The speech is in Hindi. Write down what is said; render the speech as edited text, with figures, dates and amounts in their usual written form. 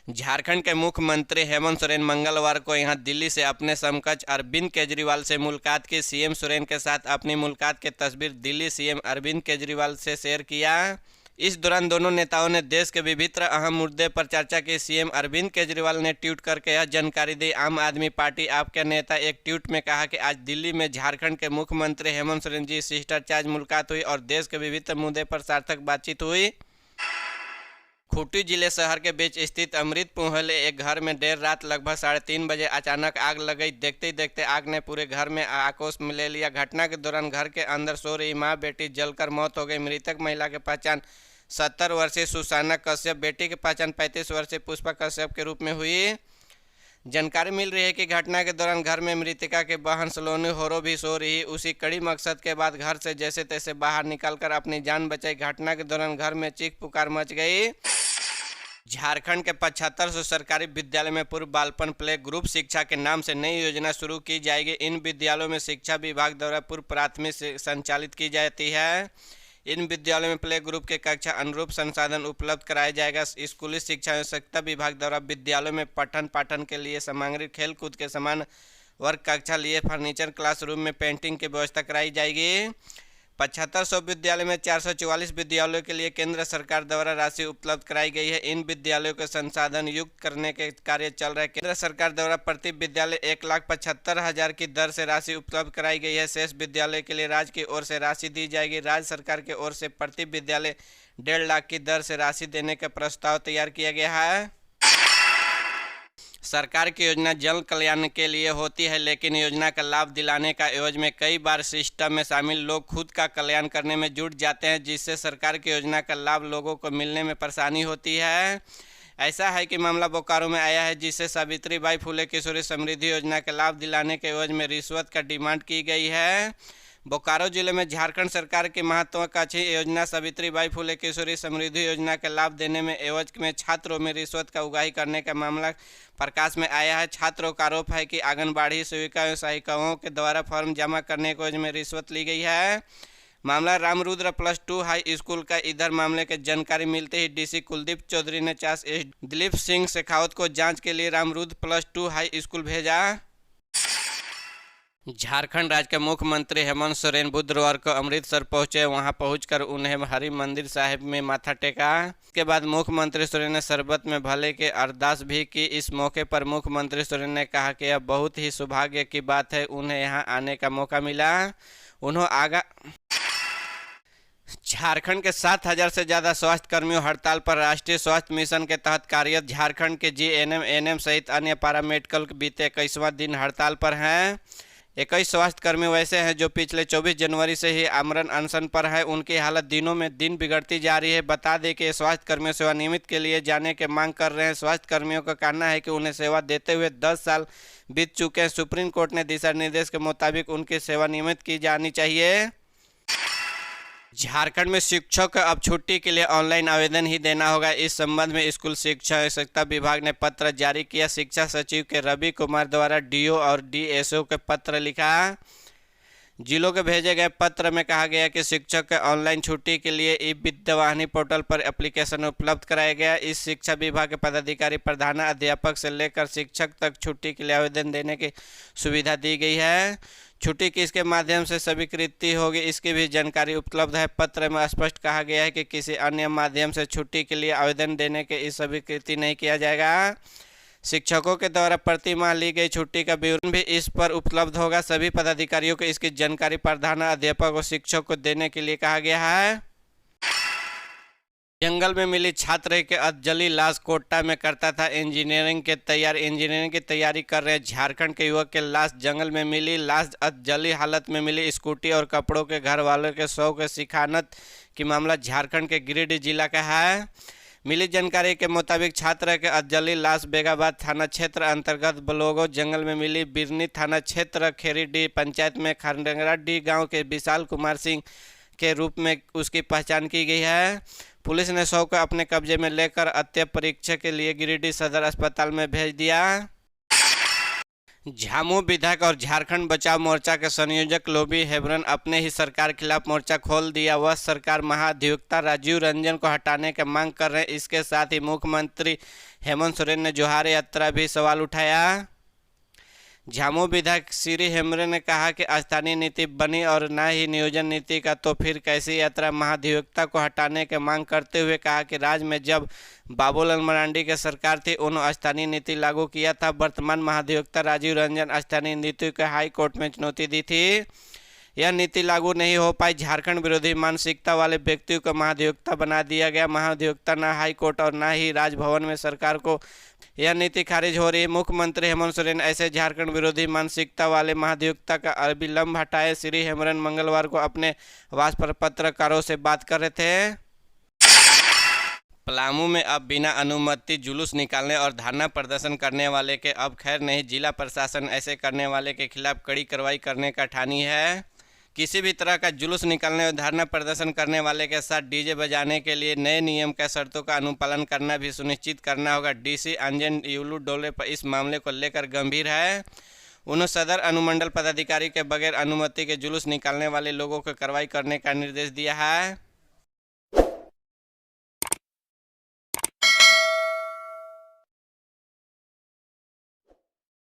झारखंड के मुख्यमंत्री हेमंत सोरेन मंगलवार को यहां दिल्ली से अपने समकक्ष अरविंद केजरीवाल से मुलाकात की। सीएम सोरेन के साथ अपनी मुलाकात की तस्वीर दिल्ली सीएम अरविंद केजरीवाल से शेयर किया। इस दौरान दोनों नेताओं ने देश के विभिन्न अहम मुद्दे पर चर्चा की। सीएम अरविंद केजरीवाल ने ट्वीट करके यह जानकारी दी। आम आदमी पार्टी आप के नेता एक ट्वीट में कहा कि आज दिल्ली में झारखंड के मुख्यमंत्री हेमंत सोरेन जी शिष्टाचार मुलाकात हुई और देश के विभिन्न मुद्दे पर सार्थक बातचीत हुई। खूंटी जिले शहर के बीच स्थित अमृत पोहले एक घर में देर रात लगभग 3:30 बजे अचानक आग लग गई। देखते ही देखते आग ने पूरे घर में आक्रोश में ले लिया। घटना के दौरान घर के अंदर सो रही मां बेटी जलकर मौत हो गई। मृतक महिला की पहचान 70 वर्षीय सुसाना कश्यप, बेटी की पहचान 35 वर्षीय पुष्पा कश्यप के रूप में हुई। जानकारी मिल रही है कि घटना के दौरान घर में मृतका के बहन सलोनी होरो भी सो रही। उसी कड़ी मकसद के बाद घर से जैसे तैसे बाहर निकलकर अपनी जान बचाई। घटना के दौरान घर में चीख पुकार मच गई। झारखंड के 7500 सरकारी विद्यालय में पूर्व बालपन प्ले ग्रुप शिक्षा के नाम से नई योजना शुरू की जाएगी। इन विद्यालयों में शिक्षा विभाग द्वारा पूर्व प्राथमिक से संचालित की जाती है। इन विद्यालयों में प्ले ग्रुप के कक्षा अनुरूप संसाधन उपलब्ध कराया जाएगा। स्कूली शिक्षा आवश्यकता विभाग द्वारा विद्यालयों में पठन पाठन के लिए सामग्री, खेल कूद के समान वर्ग कक्षा लिए फर्नीचर, क्लासरूम में पेंटिंग की व्यवस्था कराई जाएगी। 7500 विद्यालय में 444 विद्यालयों के लिए केंद्र सरकार द्वारा राशि उपलब्ध कराई गई है। इन विद्यालयों के संसाधन युक्त करने के कार्य चल रहा है। केंद्र सरकार द्वारा प्रति विद्यालय 1,75,000 की दर से राशि उपलब्ध कराई गई है। शेष विद्यालय के लिए राज्य की ओर से राशि दी जाएगी। राज्य सरकार की ओर से प्रति विद्यालय 1.5 लाख की दर से राशि देने का प्रस्ताव तैयार किया गया है। सरकार की योजना जन कल्याण के लिए होती है, लेकिन योजना का लाभ दिलाने का एवज में कई बार सिस्टम में शामिल लोग खुद का कल्याण करने में जुट जाते हैं, जिससे सरकार की योजना का लाभ लोगों को मिलने में परेशानी होती है। ऐसा है कि मामला बोकारो में आया है, जिससे सावित्रीबाई फुले किशोरी समृद्धि योजना का लाभ दिलाने के एवज में रिश्वत का डिमांड की गई है। बोकारो जिले में झारखंड सरकार की महत्वाकांक्षी योजना सावित्रीबाई फुले किशोरी समृद्धि योजना का लाभ देने में एवज में छात्रों में रिश्वत का उगाही करने का मामला प्रकाश में आया है। छात्रों का आरोप है कि आंगनबाड़ी सेविका एवं सहायिकाओं के द्वारा फॉर्म जमा करने के एवज में रिश्वत ली गई है। मामला रामरुद्र +2 हाई स्कूल का। इधर मामले की जानकारी मिलते ही डीसी कुलदीप चौधरी ने 4 दिलीप सिंह शेखावत को जांच के लिए रामरुद्र +2 हाई स्कूल भेजा। झारखंड राज्य के मुख्यमंत्री हेमंत सोरेन बुधवार को अमृतसर पहुंचे। वहां पहुंचकर उन्हें हरि मंदिर साहिब में माथा टेका। इसके बाद मुख्यमंत्री सोरेन ने शरबत में भले की अरदास भी की। इस मौके पर मुख्यमंत्री सोरेन ने कहा कि यह बहुत ही सौभाग्य की बात है, उन्हें यहां आने का मौका मिला। उन्होंने झारखंड के 7,000 से ज़्यादा स्वास्थ्य कर्मियों हड़ताल पर। राष्ट्रीय स्वास्थ्य मिशन के तहत कार्यरत झारखंड के जीएनएम, एएनएम सहित अन्य पैरामेडिकल बीते 21वां दिन हड़ताल पर हैं। 21 स्वास्थ्य कर्मी वैसे हैं जो पिछले 24 जनवरी से ही आमरण अनशन पर है। उनकी हालत दिनों में दिन बिगड़ती जा रही है। बता दें कि स्वास्थ्य कर्मियों सेवानिवृत्त के लिए जाने की मांग कर रहे हैं। स्वास्थ्य कर्मियों का कहना है कि उन्हें सेवा देते हुए 10 साल बीत चुके हैं। सुप्रीम कोर्ट ने दिशा निर्देश के मुताबिक उनकी सेवानिवृत्त की जानी चाहिए। झारखंड में शिक्षक को अब छुट्टी के लिए ऑनलाइन आवेदन ही देना होगा। इस संबंध में स्कूल शिक्षा आवश्यकता विभाग ने पत्र जारी किया। शिक्षा सचिव के रवि कुमार द्वारा डीओ और डीएसओ के पत्र लिखा। जिलों के भेजे गए पत्र में कहा गया कि शिक्षक के ऑनलाइन छुट्टी के लिए ई विद्यावाहिनी पोर्टल पर एप्लीकेशन उपलब्ध कराया गया। इस शिक्षा विभाग के पदाधिकारी, प्रधानाध्यापक से लेकर शिक्षक तक छुट्टी के लिए आवेदन देने की सुविधा दी गई है। छुट्टी किसके माध्यम से स्वीकृति होगी, इसकी भी जानकारी उपलब्ध है। पत्र में स्पष्ट कहा गया है कि किसी अन्य माध्यम से छुट्टी के लिए आवेदन देने के इस स्वीकृति नहीं किया जाएगा। शिक्षकों के द्वारा प्रति माह ली गई छुट्टी का विवरण भी इस पर उपलब्ध होगा। सभी पदाधिकारियों को इसकी जानकारी प्रधानाध्यापक और शिक्षक को देने के लिए कहा गया है। जंगल में मिली छात्र की अधजली लाश। कोटा में करता था इंजीनियरिंग की तैयारी कर रहे झारखंड के युवक की लाश जंगल में मिली। लाश अधजली हालत में मिली। स्कूटी और कपड़ों के घर वालों के शव के सिखानत की मामला झारखंड के गिरिडीह जिला का है। मिली जानकारी के मुताबिक छात्र के अधजली लाश बेगाबाद थाना क्षेत्र अंतर्गत बलोगो जंगल में मिली। बिरनी थाना क्षेत्र खेरीडीह पंचायत में खरडंगराडीह गाँव के विशाल कुमार सिंह के रूप में उसकी पहचान की गई है। पुलिस ने शव को अपने कब्जे में लेकर अंत्य परीक्षा के लिए गिरिडीह सदर अस्पताल में भेज दिया। झामू विधायक और झारखंड बचाव मोर्चा के संयोजक लोबी हेम्ब्रम अपने ही सरकार के खिलाफ मोर्चा खोल दिया। वह सरकार महाधिवक्ता राजीव रंजन को हटाने की मांग कर रहे हैं। इसके साथ ही मुख्यमंत्री हेमंत सोरेन ने जोहार यात्रा भी सवाल उठाया। झामू विधायक श्री हेम्ब्रम ने कहा कि स्थानीय नीति बनी और न ही नियोजन नीति का, तो फिर कैसी यात्रा। महाधिवक्ता को हटाने की मांग करते हुए कहा कि राज्य में जब बाबूलाल मरांडी की सरकार थी उन्होंने स्थानीय नीति लागू किया था। वर्तमान महाधिवक्ता राजीव रंजन स्थानीय नीति को हाई कोर्ट में चुनौती दी थी, यह नीति लागू नहीं हो पाई। झारखंड विरोधी मानसिकता वाले व्यक्तियों को महाधिवक्ता बना दिया गया। महाधिवक्ता न हाई कोर्ट और न ही राजभवन में सरकार को यह नीति खारिज हो रही है। मुख्यमंत्री हेमंत सोरेन ऐसे झारखंड विरोधी मानसिकता वाले महाधिवक्ता का अविलंब हटाए। श्री हेम्ब्रम मंगलवार को अपने आवास पर पत्रकारों से बात कर रहे थे। पलामू में अब बिना अनुमति जुलूस निकालने और धरना प्रदर्शन करने वाले के अब खैर नहीं। जिला प्रशासन ऐसे करने वाले के खिलाफ कड़ी कार्रवाई करने का ठानी है। किसी भी तरह का जुलूस निकालने और धरना प्रदर्शन करने वाले के साथ डीजे बजाने के लिए नए नियम के शर्तों का अनुपालन करना भी सुनिश्चित करना होगा। डीसी अंजन यूलू डोले पर इस मामले को लेकर गंभीर है। उन्होंने सदर अनुमंडल पदाधिकारी के बगैर अनुमति के जुलूस निकालने वाले लोगों को कार्रवाई करने का निर्देश दिया है।